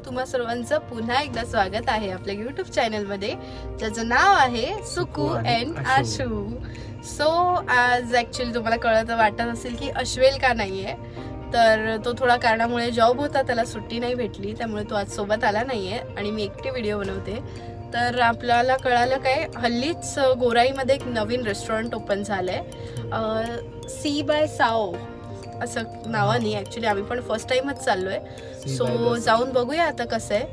तुम्हा सर्वांचं पुन्हा एकदा स्वागत आहे आपल्या यूट्यूब चॅनलमध्ये, ज्याचं नाव आहे सुकू अँड आशू. सो आज ॲक्च्युली तुम्हाला कळत वाटत असेल की अश्वेल का नाही आहे, तर तो थोडा कारणामुळे जॉब होता, त्याला सुट्टी नाही भेटली, त्यामुळे तो आज सोबत आला नाही आहे आणि मी एकटी व्हिडिओ बनवते. तर आपल्याला कळालं काय, हल्लीच गोराईमध्ये एक नवीन रेस्टॉरंट ओपन झालं आहे, सी बाय साओ असं नावाने. ॲक्च्युली आम्ही पण फर्स्ट टाईमच चाललो आहे, सो जाऊन बघूया आता कसं आहे.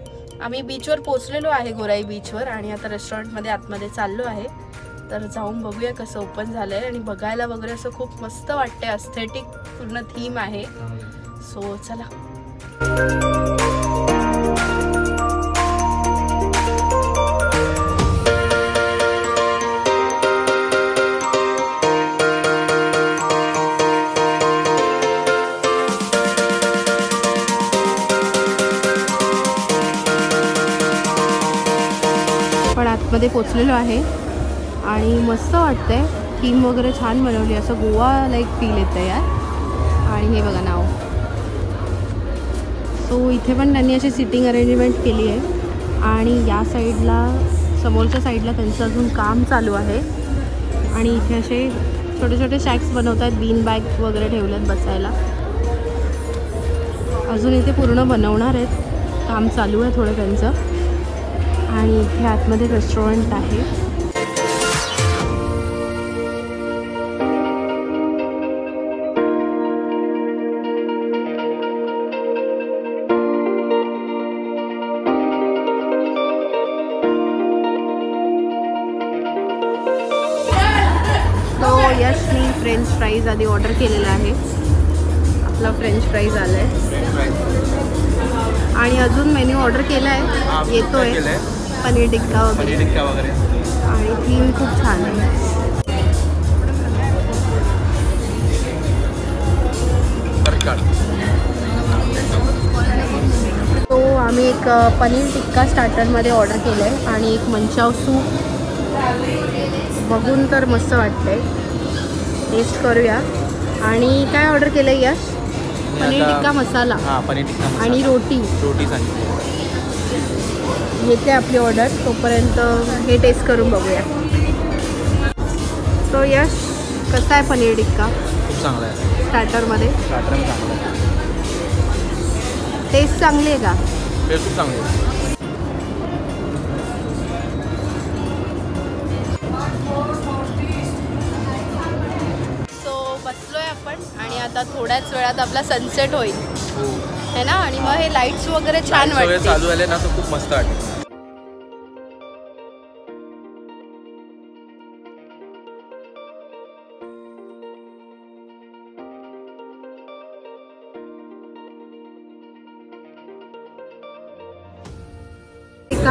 आम्ही बीचवर पोचलेलो आहे, गोराई बीचवर, आणि आता रेस्टॉरंटमध्ये आतमध्ये चाललो आहे. तर जाऊन बघूया कसं ओपन झालं आहे. आणि बघायला वगैरे असं खूप मस्त वाटते, अस्थेटिक पूर्ण थीम आहे. सो चला. पण आतमध्ये पोचलेलो आहे आणि मस्त वाटतंय, थीम वगैरे छान बनवली, असं गोवा लाईक फील येतं यार. आणि हे बघा नाव. सो इथे पण त्यांनी अशी सिटिंग अरेंजमेंट केली आहे आणि या साईडला, समोरच्या साईडला त्यांचं अजून काम चालू आहे. आणि इथे असे छोटे छोटे शॅक्स बनवत आहेत, बीन बॅग वगैरे ठेवलेत बसायला. अजून इथे पूर्ण बनवणार आहेत, काम चालू आहे थोडं त्यांचं. आणि इथे आतमध्ये रेस्टॉरंट आहे. तो यशनी फ्रेंच फ्राईज आधी ऑर्डर केलेला आहे. आपला फ्रेंच फ्राईज आला आहे आणि अजून मेन्यू ऑर्डर केला आहे, येतोय. पनीर टिक्का वगैरे आणि थीम खूप छान आहे. तो आम्ही एक पनीर टिक्का स्टार्टरमध्ये ऑर्डर केलं आहे आणि एक मंचाव सूप. बघून तर मस्त वाटतंय, टेस्ट करूया. आणि काय ऑर्डर केलं आहे यश? पनीर टिक्का मसाला आणि रोटी सांगितली. येते आपली ऑर्डर, तोपर्यंत हे टेस्ट करून बघूया. सो यश, कसा आहे पनीर टिक्का? खूप चांगला आहे. स्टार्टरमध्ये चांगला आहे. टेस्ट चांगली आहे का? टेस्ट खूप चांगली आहे. सो बसलोय आपण आणि आता थोड्याच वेळात आपला सनसेट होईल है ना. आणि मग हे लाईट्स वगैरे छान वाटते, चालू झाले ना, तर खूप मस्त वाटते.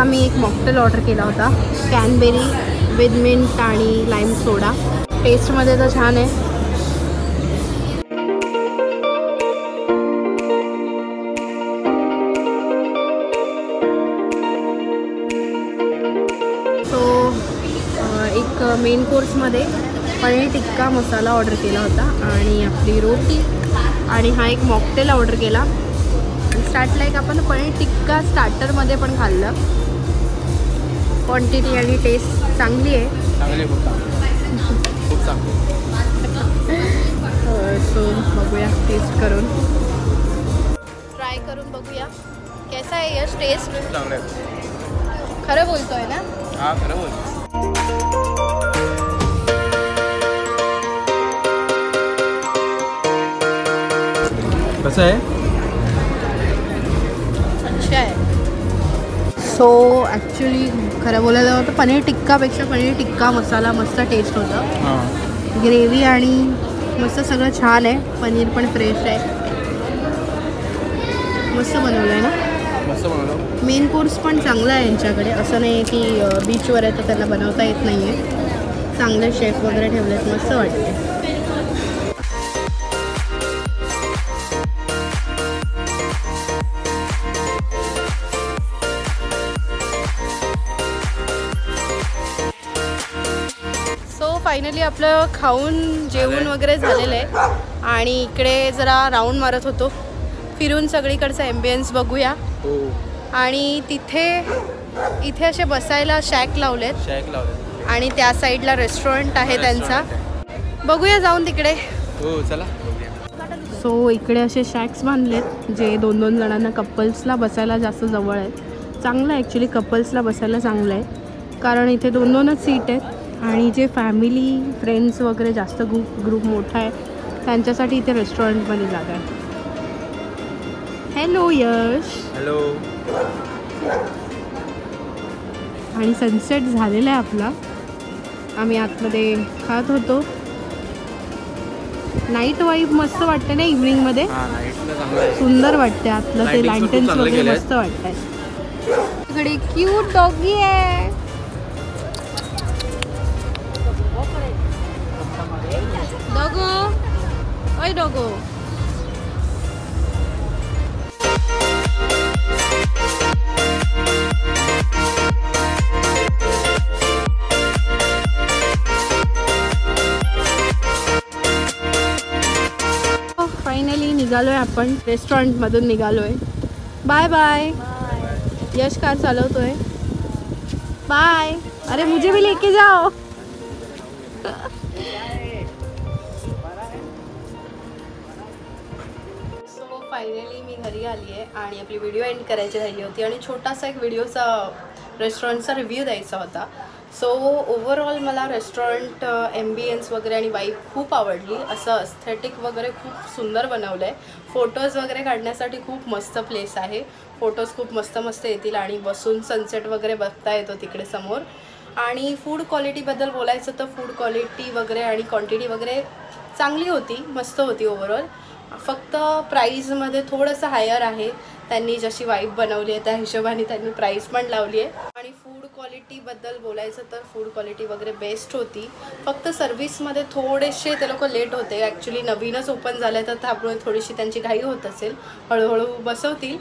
मी एक मॉकटेल ऑर्डर केला होता, कॅनबेरी विथ मिंट आणि लाईम सोडा. टेस्टमध्ये तर छान आहे. सो एक मेन कोर्समध्ये पनीर टिक्का मसाला ऑर्डर केला होता आणि आपली रोटी, आणि हा एक मॉकटेल ऑर्डर केला. स्टार्टला एक आपण पनीर टिक्का स्टार्टरमध्ये पण खाल्लं. क्वांटिटी आणि टेस्ट चांगली आहे. खूप चांगली. सो बघूया, टेस्ट करून ट्राय करून बघूया कैसा आहे यश. टेस्ट चांगलं आहे. खरं बोलतोय ना? हा, खरं बोल. कसं आहे? अच्छा आहे. सो ॲक्च्युली खरं बोलायला तर पनीर टिक्कापेक्षा पनीर टिक्का मसाला मस्त टेस्ट होतं. ग्रेव्ही आणि मस्त सगळं छान आहे. पनीर पण फ्रेश आहे, मस्त बनवलं आहे ना. मस्त बनवलं. मेन कोर्स पण चांगला आहे यांच्याकडे, असं नाही की बीचवर आहे तर त्यांना बनवता येत नाही आहे. चांगले शेफ वगैरे ठेवलेत, मस्त वाटते. फायनली आपलं खाऊन जेवण वगैरे झालेलं आहे आणि इकडे जरा राऊंड मारत होतो, फिरून सगळीकडचा एम्बियन्स बघूया. आणि इथे असे बसायला शॅक लावलेत आणि त्या साईडला रेस्टॉरंट आहे त्यांचा. बघूया जाऊन तिकडे. हो चला. सो इकडे असे शॅक्स बांधलेत जे 2-2 जणांना कपल्सला बसायला जास्त जवळ आहेत. चांगलं आहे ॲक्च्युली, कपल्सला बसायला चांगलं आहे कारण इथे 2-2च सीट आहेत आणि जे फॅमिली फ्रेंड्स वगैरे जास्त ग्रुप मोठा आहे त्यांच्यासाठी इथे रेस्टॉरंटमध्ये जागा आहे. हॅलो यश. हॅलो. आणि सनसेट झालेला आहे आपला. आम्ही आतमध्ये खात होतो. नाईट वाईब मस्त वाटते ना इव्हनिंगमध्ये. सुंदर वाटते आतलं ते लँटन्स वगैरे मस्त वाटतंय. इकडे क्यूट डॉगी आहे. डॉगो ओय डॉगो. फायनली निघालोय आपण रेस्टॉरंटमधून निघालोय. Bye bye. यश कार चालवतोय. बाय. अरे मुझे भी लेके जाओ. सो फायनली मी घरी आली आहे आणि आपली व्हिडिओ एंड करायची राहिली होती आणि छोटासा एक व्हिडिओचा रेस्टॉरंटचा रिव्ह्यू द्यायचा होता. सो ओव्हरऑल मला रेस्टॉरंट ॲम्बियन्स वगैरे आणि वाईब खूप आवडली. असं अस्थेटिक वगैरे खूप सुंदर बनवलं आहे. फोटोज वगैरे काढण्यासाठी खूप मस्त प्लेस आहे. फोटोज खूप मस्त येतील आणि बसून सनसेट वगैरे बघता येतो तिकडे समोर. आणि फूड क्वालिटीबद्दल बोलायचं तर फूड क्वालिटी वगैरे आणि क्वांटिटी वगैरे चांगली होती, मस्त होती ओव्हरऑल. फक्त प्राईजमध्ये थोडंसं हायर आहे. त्यांनी जशी वाईब बनवली आहे त्या हिशोबाने त्यांनी प्राईस पण लावली आहे. आणि फूड क्वालिटीबद्दल बोलायचं तर फूड क्वालिटी वगैरे बेस्ट होती. फक्त सर्व्हिसमध्ये थोडेसे ते लोक लेट होते. ॲक्च्युली नवीनच ओपन झालं तर त्यामुळे थोडीशी त्यांची घाई होत असेल. हळूहळू बसवतील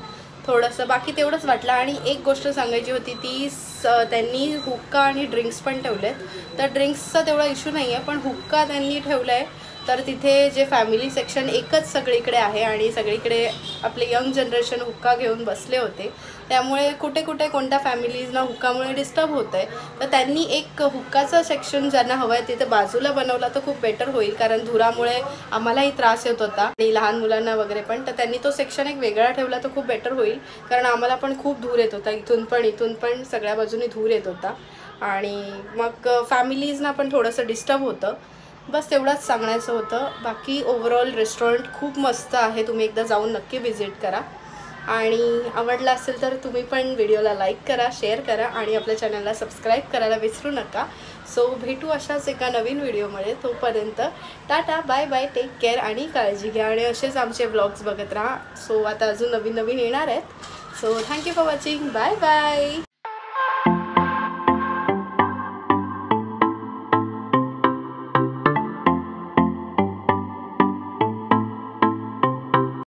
थोडंसं, बाकी तेवढंच वाटलं. आणि एक गोष्ट सांगायची होती ती त्यांनी हुक्का आणि ड्रिंक्स पण ठेवलेत. तर ड्रिंक्सचा तेवढा इश्यू नाही आहे, पण हुक्का त्यांनी ठेवला आहे. तर तिथे जे फॅमिली सेक्शन एकच सगळीकडे आहे आणि सगळीकडे आपले यंग जनरेशन हुक्का घेऊन बसले होते. त्यामुळे कुठे कोणत्या फॅमिलीजना हुक्कामुळे डिस्टर्ब होतं आहे. तर त्यांनी एक हुक्काचं सेक्शन ज्यांना हवं आहे तिथे बाजूला बनवला तर खूप बेटर होईल, कारण धुरामुळे आम्हालाही त्रास येत होता आणि लहान मुलांना वगैरे पण. तर त्यांनी तो सेक्शन एक वेगळा ठेवला तर खूप बेटर होईल, कारण आम्हाला पण खूप धूर येत होता. इथून पण सगळ्या बाजूनी धूर येत होता आणि मग फॅमिलीजना पण थोडंसं डिस्टर्ब होतं. बस तेवढंच सांगण्याचं होतं. बाकी ओव्हरऑल रेस्टॉरंट खूप मस्त आहे. तुम्ही एकदा जाऊन नक्की व्हिजिट करा आणि आवडला असेल तर तुम्ही पण व्हिडिओला लाईक करा, शेअर करा आणि आपल्या चॅनलला सबस्क्राईब करायला विसरू नका. सो भेटू अशाच एका नवीन व्हिडिओमध्ये. तोपर्यंत tata, bye bye, take care आणि काळजी घ्या आणि असेच आमचे व्लॉग्स बघत राहा. सो आता अजून नवीन येणार आहेत. So thank you for watching. Bye bye.